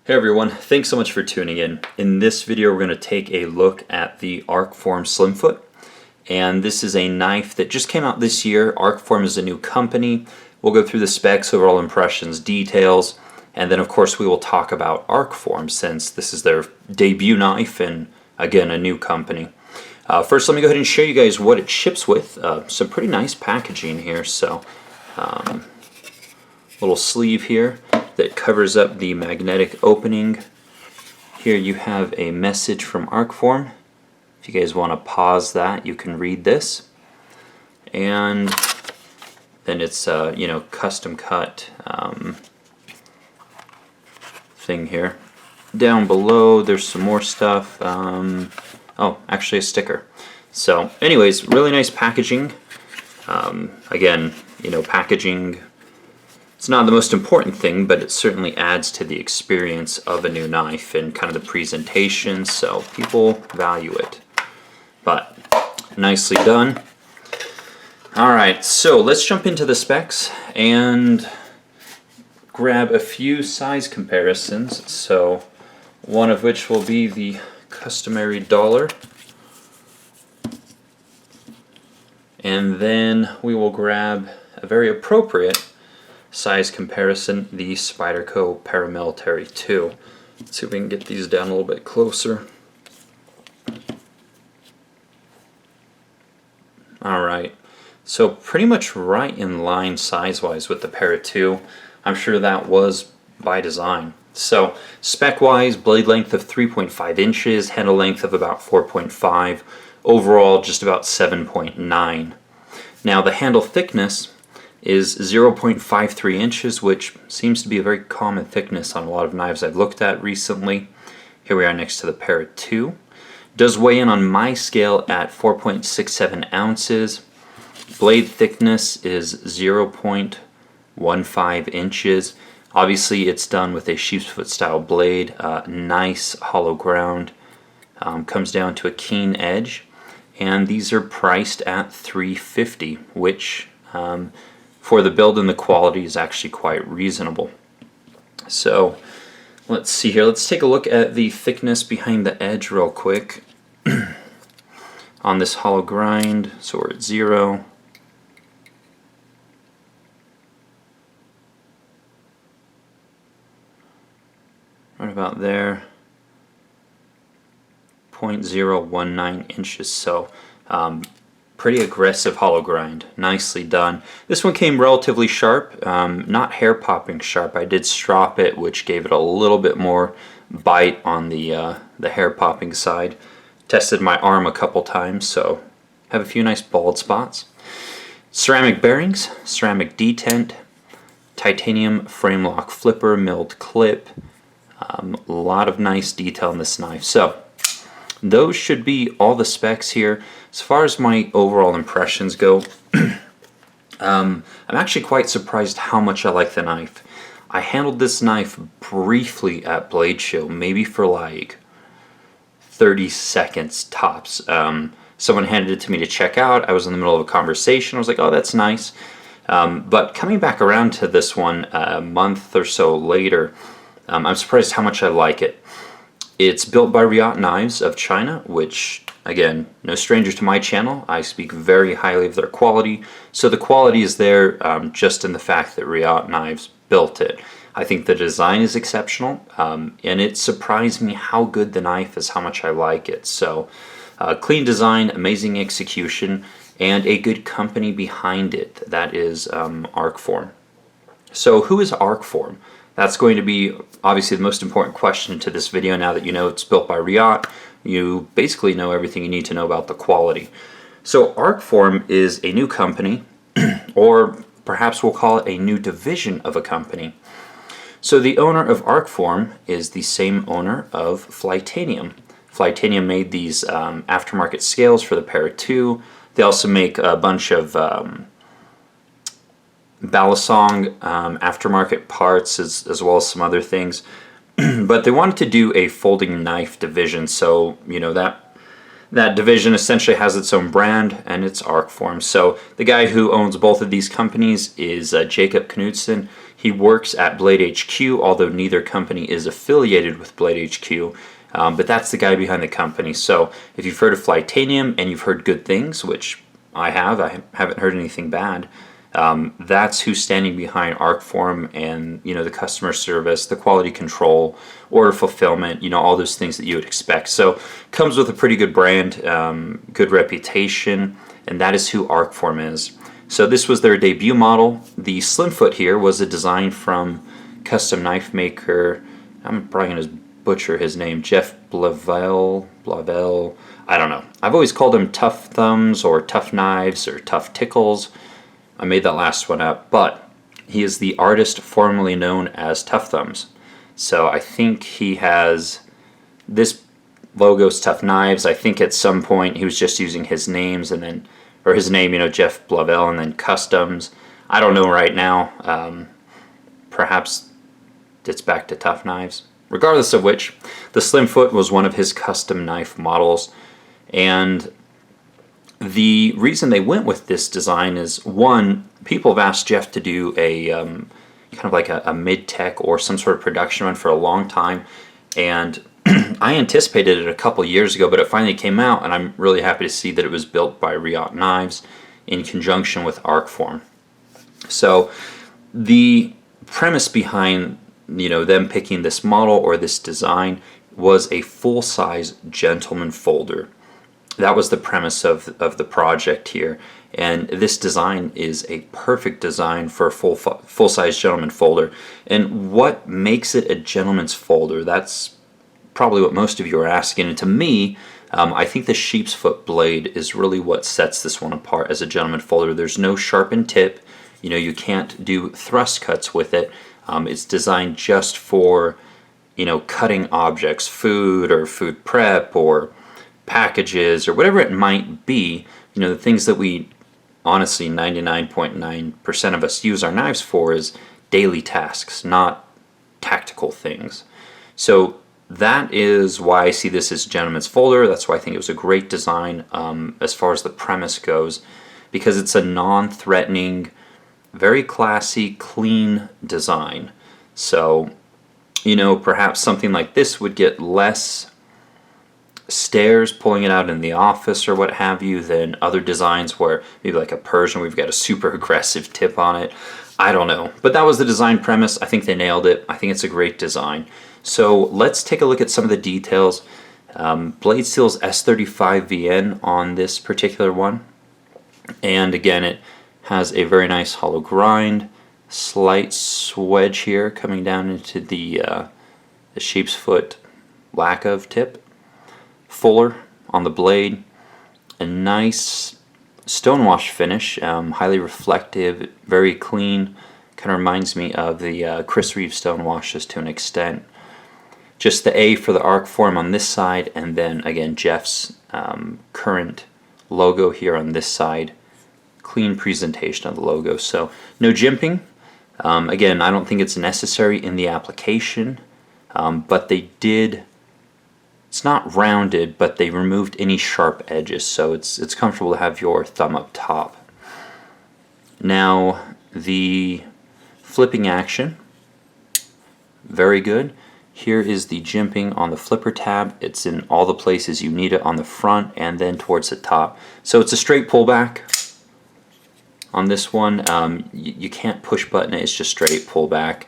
Hey everyone, thanks so much for tuning in. In this video we're going to take a look at the Arcform Slimfoot, and this is a knife that just came out this year. Arcform is a new company. We'll go through the specs, overall impressions, details, and then of course we will talk about Arcform since this is their debut knife and again a new company. First let me go ahead and show you guys what it ships with. Some pretty nice packaging here, so little sleeve here that covers up the magnetic opening. Here you have a message from Arcform. If you guys want to pause that, you can read this. And then it's custom cut thing here. Down below there's some more stuff. Oh, actually a sticker. So anyways, really nice packaging. Again, packaging, it's not the most important thing, but it certainly adds to the experience of a new knife and kind of the presentation, so people value it. But nicely done. Alright, so let's jump into the specs and grab a few size comparisons. So one of which will be the customary dollar. And then we will grab a very appropriate size comparison, the Spyderco Paramilitary 2. Let's see if we can get these down a little bit closer. Alright, so pretty much right in line size-wise with the Para 2. I'm sure that was by design. So spec-wise, blade length of 3.5 inches, handle length of about 4.5, overall just about 7.9. Now the handle thickness is 0.53 inches, which seems to be a very common thickness on a lot of knives I've looked at recently. Here we are next to the Para 2. Does weigh in on my scale at 4.67 ounces. Blade thickness is 0.15 inches. Obviously it's done with a sheepsfoot style blade, nice hollow ground, comes down to a keen edge, and these are priced at $350, which for the build and the quality is actually quite reasonable. So let's see here. Let's take a look at the thickness behind the edge real quick on this hollow grind. So we're at 0. Right about there. 0.019 inches. So pretty aggressive hollow grind. Nicely done. This one came relatively sharp, not hair popping sharp. I did strop it, which gave it a little bit more bite on the hair popping side. Tested my arm a couple times, so have a few nice bald spots. Ceramic bearings, ceramic detent, titanium frame lock flipper, milled clip. A lot of nice detail in this knife. So those should be all the specs here. As far as my overall impressions go, I'm actually quite surprised how much I like the knife. I handled this knife briefly at Blade Show, maybe for like 30 seconds tops. Someone handed it to me to check out. I was in the middle of a conversation. I was like, oh, that's nice. But coming back around to this one a month or so later, I'm surprised how much I like it. It's built by Riot Knives of China, which, again, no stranger to my channel. I speak very highly of their quality. So the quality is there just in the fact that Riot Knives built it. I think the design is exceptional, and it surprised me how good the knife is, how much I like it. So clean design, amazing execution, and a good company behind it. That is Arcform. So who is Arcform? That's going to be obviously the most important question to this video. Now that you know it's built by Riot, you basically know everything you need to know about the quality. So Arcform is a new company, or perhaps we'll call it a new division of a company. So the owner of Arcform is the same owner of Flytanium. Flytanium made these aftermarket scales for the Para 2. They also make a bunch of Balisong aftermarket parts as well as some other things. But they wanted to do a folding knife division, so that That division essentially has its own brand, and it's Arcform. So the guy who owns both of these companies is Jacob Knudsen. He works at Blade HQ, although neither company is affiliated with Blade HQ. But that's the guy behind the company. So if you've heard of Flytanium and you've heard good things, which I haven't heard anything bad. That's who's standing behind Arcform, and the customer service, the quality control, order fulfillment, all those things that you would expect. So comes with a pretty good brand, good reputation, and that is who Arcform is. So this was their debut model. The Slimfoot here was a design from custom knife maker. I'm probably going to butcher his name, Jeff Blavel. I don't know. I've always called him Tough Thumbs or Tough Knives or Tough Tickles. I made that last one up, but he is the artist formerly known as Tough Thumbs. So I think he has this logo's Tough Knives. I think at some point he was just using his names or his name, Jeff Blavel, and then Customs. I don't know right now. Perhaps it's back to Tough Knives. Regardless of which, the Slimfoot was one of his custom knife models, and the reason they went with this design is, one, people have asked Jeff to do a kind of like a mid-tech or some sort of production run for a long time, and I anticipated it a couple years ago, but it finally came out, and I'm really happy to see that it was built by Riot Knives in conjunction with Arcform. So the premise behind them picking this model or this design was a full-size gentleman folder. That was the premise of the project here, and this design is a perfect design for a full-size gentleman folder. And what makes it a gentleman's folder? That's probably what most of you are asking, and to me, I think the sheep's foot blade is really what sets this one apart as a gentleman folder. There's no sharpened tip. You can't do thrust cuts with it. It's designed just for, cutting objects, food or food prep or packages or whatever it might be. The things that we, honestly, 99.9% of us use our knives for is daily tasks, not tactical things. So that is why I see this as gentleman's folder. That's why I think it was a great design as far as the premise goes, because it's a non-threatening, very classy, clean design. So, perhaps something like this would get less stares pulling it out in the office or what have you than other designs where maybe like a Persian, we've got a super aggressive tip on it. I don't know. But that was the design premise. I think they nailed it. I think it's a great design. So let's take a look at some of the details. Blade Steel's S35VN on this particular one. And again, it has a very nice hollow grind, slight swedge here coming down into the sheep's foot lack of tip. Fuller on the blade, a nice stonewash finish, highly reflective, very clean. Kind of reminds me of the Chris Reeve stonewashes to an extent. Just the A for the Arcform on this side, and then again Jeff's current logo here on this side. Clean presentation of the logo, so no jimping. Again, I don't think it's necessary in the application, but they did. It's not rounded, but they removed any sharp edges, so it's comfortable to have your thumb up top. Now the flipping action, very good. Here is the jimping on the flipper tab. It's in all the places you need it on the front and then towards the top. So it's a straight pullback. On this one, you can't push button it, it's just straight pullback.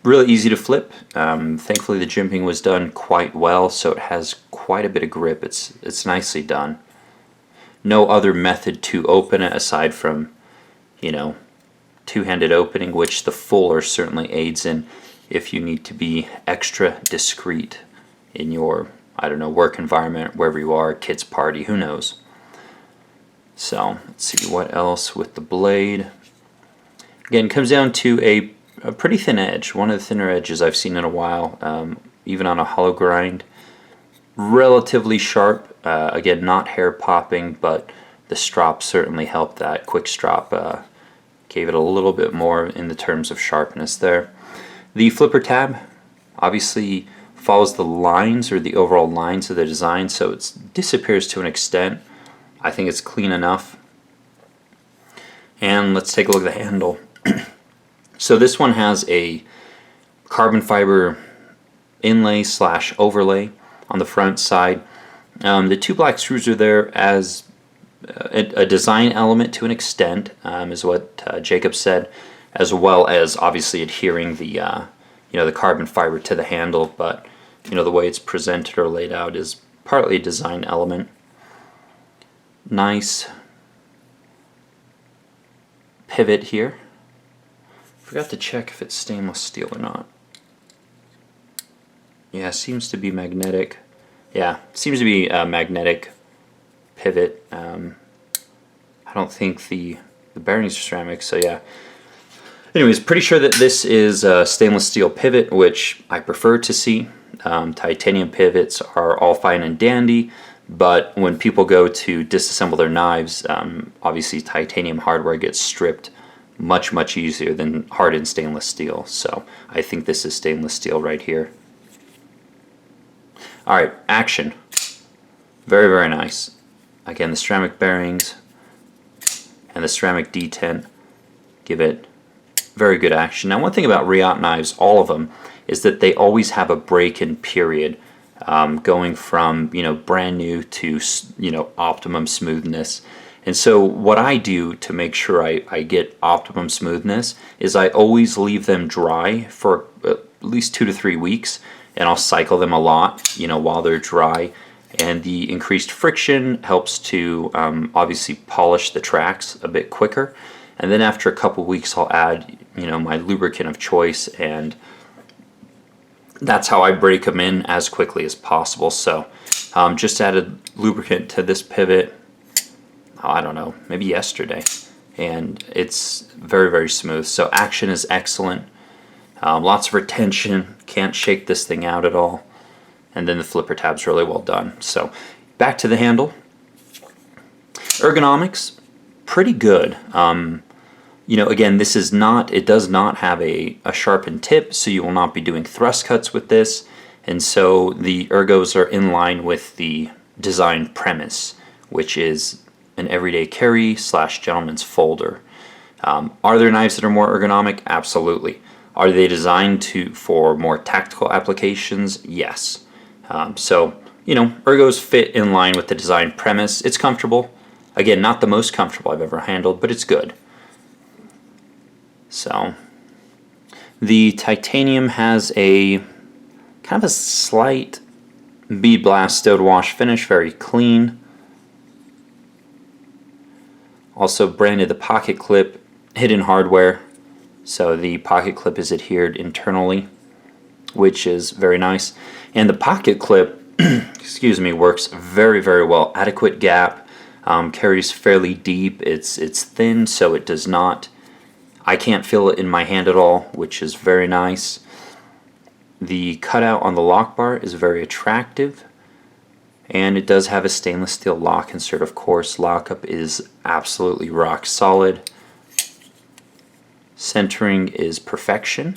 Really easy to flip. Thankfully the jimping was done quite well, so it has quite a bit of grip. It's nicely done. No other method to open it aside from, two-handed opening, which the fuller certainly aids in if you need to be extra discreet in your, work environment, wherever you are, kids' party, who knows. So let's see what else with the blade. Again, it comes down to a pretty thin edge, one of the thinner edges I've seen in a while, even on a hollow grind. Relatively sharp, again not hair popping, but the strop certainly helped that. Quick strop gave it a little bit more in the terms of sharpness there. The flipper tab, obviously follows the lines or the overall lines of the design, so it disappears to an extent. I think it's clean enough. And let's take a look at the handle. So this one has a carbon fiber inlay slash overlay on the front side. The two black screws are there as a design element to an extent, is what Jacob said, as well as obviously adhering the the carbon fiber to the handle, but the way it's presented or laid out is partly a design element. Nice pivot here. Forgot to check if it's stainless steel or not. Yeah, seems to be magnetic. Yeah, seems to be a magnetic pivot. I don't think the bearings are ceramic, so yeah. Anyways, pretty sure that this is a stainless steel pivot, which I prefer to see. Titanium pivots are all fine and dandy, but when people go to disassemble their knives, obviously titanium hardware gets stripped much easier than hardened stainless steel. So I think this is stainless steel right here. Alright, action. Very nice. Again, the ceramic bearings and the ceramic detent give it very good action. Now, one thing about Riot knives, all of them, is that they always have a break-in period, going from brand new to optimum smoothness. And so what I do to make sure I get optimum smoothness is I always leave them dry for at least 2 to 3 weeks, and I'll cycle them a lot while they're dry. And the increased friction helps to obviously polish the tracks a bit quicker. And then after a couple weeks I'll add my lubricant of choice, and that's how I break them in as quickly as possible. So just added lubricant to this pivot, I don't know, maybe yesterday, and it's very smooth. So action is excellent. Lots of retention, can't shake this thing out at all. And then the flipper tab's really well done. So back to the handle. Ergonomics, pretty good. Again, this is not, it does not have a sharpened tip, so you will not be doing thrust cuts with this. And so the ergos are in line with the design premise, which is an everyday carry / gentleman's folder. Are there knives that are more ergonomic? Absolutely. Are they designed for more tactical applications? Yes. Ergos fit in line with the design premise. It's comfortable. Again, not the most comfortable I've ever handled, but it's good. So, the titanium has a kind of a slight bead blast stowed wash finish, very clean. Also branded the pocket clip, hidden hardware, so the pocket clip is adhered internally, which is very nice. And the pocket clip, excuse me, works very well. Adequate gap, carries fairly deep. It's thin, so it does not. I can't feel it in my hand at all, which is very nice. The cutout on the lock bar is very attractive, and it does have a stainless steel lock insert, of course. Lockup is absolutely rock solid. Centering is perfection,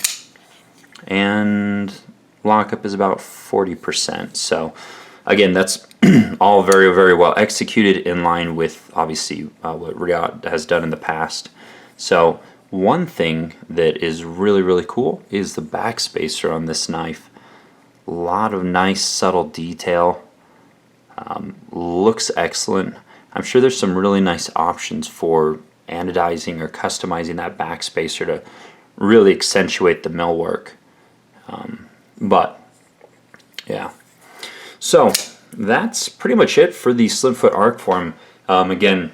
and lockup is about 40%. So again, that's all very well executed, in line with obviously what Riot has done in the past. So one thing that is really cool is the back spacer on this knife. A lot of nice subtle detail. Looks excellent. I'm sure there's some really nice options for anodizing or customizing that back spacer to really accentuate the millwork. But yeah, so that's pretty much it for the Slimfoot Arcform. Again,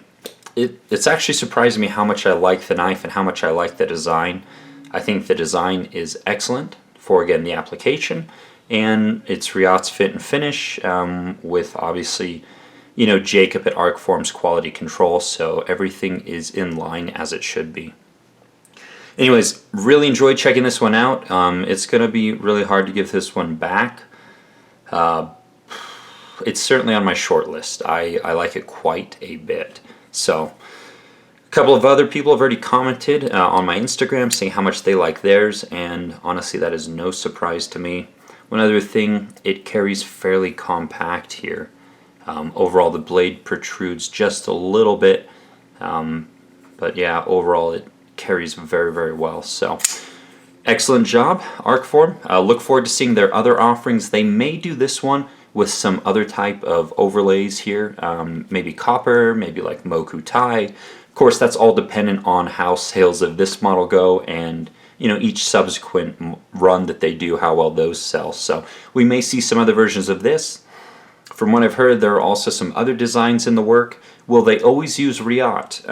it's actually surprising me how much I like the knife and how much I like the design. I think the design is excellent for, again, the application, and it's Riot's fit and finish, with obviously Jacob at Arcform's quality control, so everything is in line as it should be. Anyways, really enjoyed checking this one out. It's going to be really hard to give this one back. It's certainly on my short list. I like it quite a bit. So, a couple of other people have already commented on my Instagram saying how much they like theirs, and honestly that is no surprise to me. One other thing, it carries fairly compact here. Overall, the blade protrudes just a little bit, but yeah, overall it carries very, very well. So, excellent job, Arcform. Look forward to seeing their other offerings. They may do this one with some other type of overlays here, maybe copper, maybe like Moku tie. Of course, that's all dependent on how sales of this model go, and each subsequent run that they do, how well those sell. So we may see some other versions of this. From what I've heard, there are also some other designs in the work. Will they always use Riot?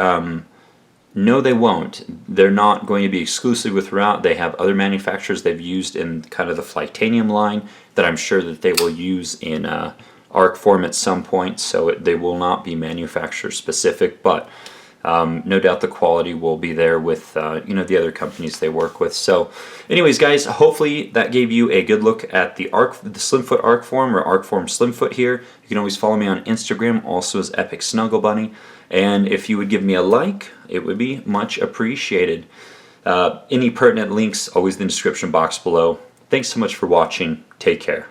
No, they won't. They're not going to be exclusive with Riot. They have other manufacturers they've used in kind of the Flightanium line that I'm sure that they will use in Arcform at some point, so they will not be manufacturer specific, but no doubt the quality will be there with the other companies they work with. So anyways, guys, hopefully that gave you a good look at the Slimfoot Arcform, or Arcform Slimfoot here. You can always follow me on Instagram, also as Epic Snuggle Bunny. And if you would give me a like, it would be much appreciated. Any pertinent links, always in the description box below. Thanks so much for watching. Take care.